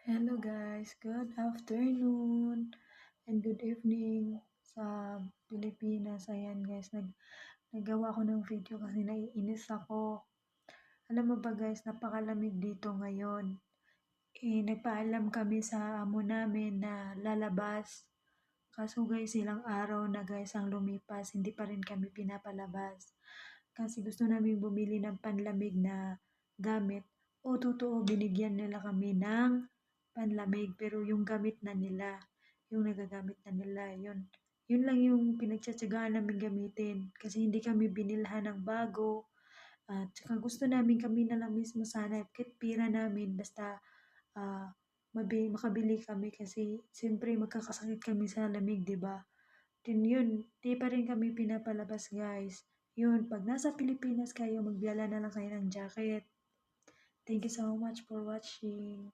Hello guys, good afternoon and good evening sa Pilipinas. Ayan guys, nagawa ko ng video kasi naiinis ako. Alam mo ba guys, napakalamig dito ngayon. Nagpaalam kami sa amo namin na lalabas. Kaso guys, ilang araw na guys ang lumipas, hindi pa rin kami pinapalabas. Kasi gusto namin bumili ng panlamig na gamit. O totoo, binigyan nila kami ng panlamig pero yung gamit na nila, yung nagagamit na nila, yun lang yung pinagtsatsagaan namin gamitin kasi hindi kami binilhan ng bago. At saka gusto namin kami na lang mismo sana kahit pira namin basta makabili kami kasi siyempre magkakasakit kami sa lamig, 'di ba? Then yun, di pa rin kami pinapalabas guys. Yun, pag nasa Pilipinas kayo, magdala na lang kayo ng jacket. Thank you so much for watching.